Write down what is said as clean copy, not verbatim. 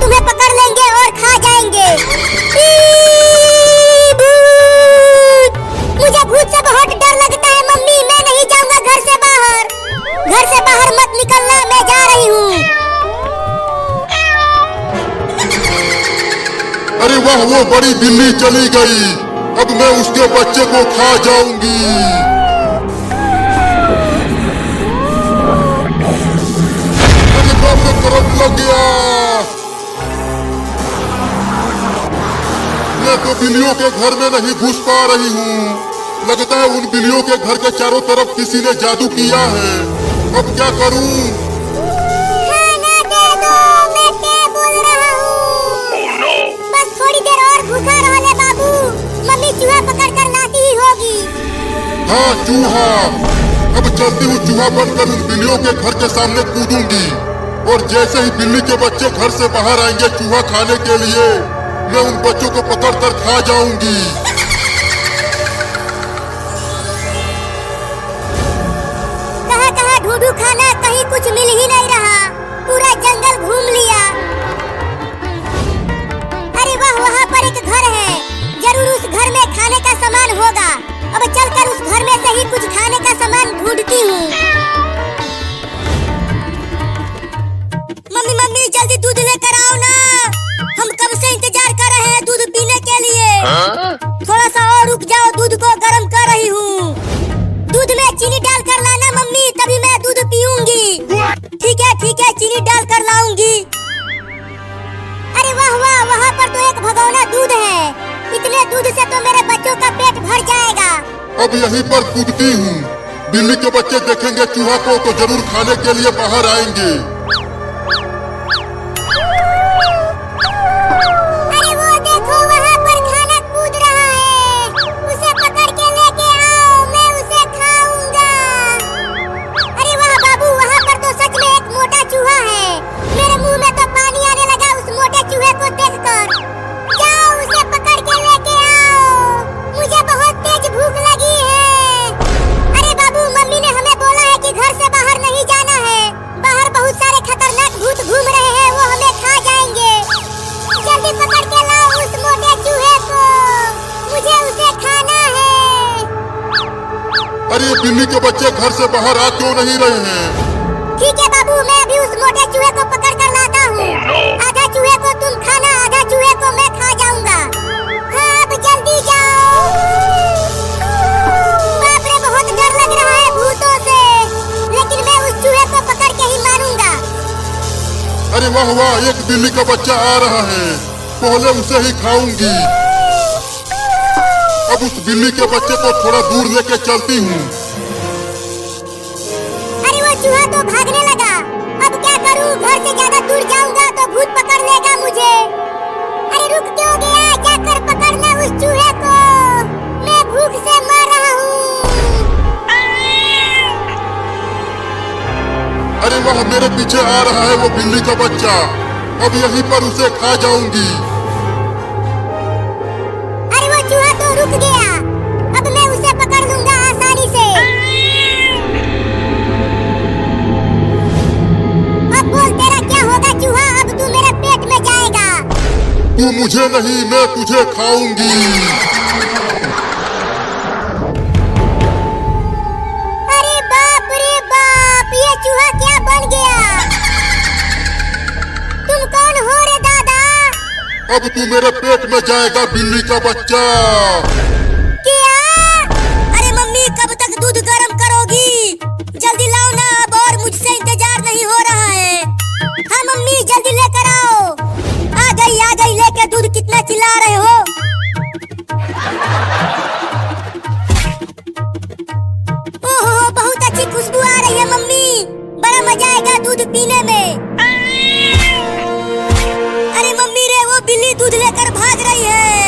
तुम्हें पकड़ लेंगे और खा जाएंगे। मुझे भूत से बहुत डर लगता है मम्मी, मैं नहीं जाऊंगा घर से बाहर। घर से बाहर मत निकलना, मैं जा रही हूँ। अरे वाह, वो बड़ी बिल्ली चली गई। अब मैं उसके बच्चे को खा जाऊंगी। मेरे बाप से करंट लग गया। मैं तो बिल्लियों के घर में नहीं घुस पा रही हूँ। लगता है उन बिल्लियों के घर के चारों तरफ किसी ने जादू किया है। अब क्या करूँ? खाना दे दो, मैं क्या बोल रहा हूँ। बस थोड़ी देर और भूखा रह ले बाबू, मम्मी चूहा पकड़ कर लाती ही होगी। हाँ चूहा, अब चलती हूँ चूहा बनकर उन बिल्लियों के घर के सामने कूदूंगी। और जैसे ही बिल्ली के बच्चे घर से बाहर आएंगे चूहा खाने के लिए, मैं उन बच्चों को पकड़कर खा जाऊंगी। कहाँ ढूंढूं खाना, कहीं कुछ मिल ही नहीं रहा। पूरा जंगल घूम लिया। अरे वाह, वहाँ पर एक घर है, जरूर उस घर में खाने का सामान होगा। अब चलकर उस घर में से ही कुछ खाने का सामान ढूंढती हूँ। मम्मी मम्मी जल्दी दूध लेकर आओ ना, हम कब से इंतजार कर रहे हैं दूध पीने के लिए। थोड़ा सा और रुक जाओ, दूध को गर्म कर रही हूँ। दूध में चीनी डाल कर लाना मम्मी, तभी मैं दूध पीऊंगी। ठीक है चीनी डाल कर लाऊंगी। अरे वाह वाह, वहाँ पर तो एक भगोना दूध है। इतने दूध से तो मेरे बच्चों का पेट भर जाएगा। अब यहीं पर कूदती हूँ। बिल्ली के बच्चे देखेंगे चूहा को तो जरूर खाने के लिए बाहर आएंगे। अरे वो देखो, वहाँ पर खाना कूद रहा है। उसे पकड़ के लेके आओ, मैं उसे खाऊंगा। अरे वाह बाबू, वहाँ पर तो सच में एक मोटा चूहा है। मेरे मुंह में तो पानी आने लगा उस मोटे चूहे को देखकर। जाओ उसे पकड़ के लेके आओ, मुझे बहुत तेज भूख लगी है। अरे बाबू, मम्मी ने हमें बोला है कि घर से बाहर नहीं जाना है। बाहर बहुत सारे खतरनाक भूत घूम रहे हैं, वो हमें खा जाएंगे। जल्दी पकड़ के लाओ उस मोटे चूहे को, मुझे उसे खाना है। अरे बिल्ली के बच्चे घर से बाहर आ क्यों नहीं रहे हैं? ठीक है बाबू, मैं अभी उस मोटे चूहे को पकड़ कर लाता हूँ। आधा चूहे को तुम खाना, आधा चूहे को मैं खा जाऊंगा। हाँ, अब जल्दी जाओ। बाप रे, बहुत डर लग रहा है भूतों से, लेकिन मैं उस चूहे को पकड़ के ही मारूंगा। अरे वाह वाह, एक बिल्ली का बच्चा आ रहा है, पहले उसे ही खाऊंगी। अब उस बिल्ली के बच्चे को थोड़ा दूर लेके चलती हूँ। अरे वो चूहा तो भागने लगा, अब क्या करूँ? घर से ज्यादा दूर जाऊंगा तो भूत पकड़ लेगा मुझे। अरे रुक क्यों गया? जाकर पकड़ना उस चूहे को, मैं भूख से मर रहा हूँ। अरे वाह, मेरे पीछे आ रहा है वो बिल्ली का बच्चा। अब यहीं पर उसे खा जाऊंगी। अरे वो चूहा तो रुक गया, अब मैं उसे पकड़ लूंगा आसानी से। अब बोल, तेरा क्या होगा चूहा? अब तू मेरे पेट में जाएगा। तू मुझे नहीं, मैं तुझे खाऊंगी। अरे बाप रे बाप, ये चूहा क्या बन गया? तुम कौन हो रे दादा? अब तू मेरे पेट में जाएगा बिल्ली का बच्चा। क्या? अरे मम्मी, कब तक दूध गर्म करोगी? जल्दी लाओ ना, अब और मुझसे इंतजार नहीं हो रहा है। हाँ मम्मी, जल्दी लेकर आओ। आ गई लेके दूध। कितना चिल्ला रहे हो? ओहो, बहुत अच्छी खुशबू आ रही है मम्मी, बड़ा मजा आएगा दूध पीने में। अरे मम्मी रे, वो बिल्ली दूध लेकर भाग रही है।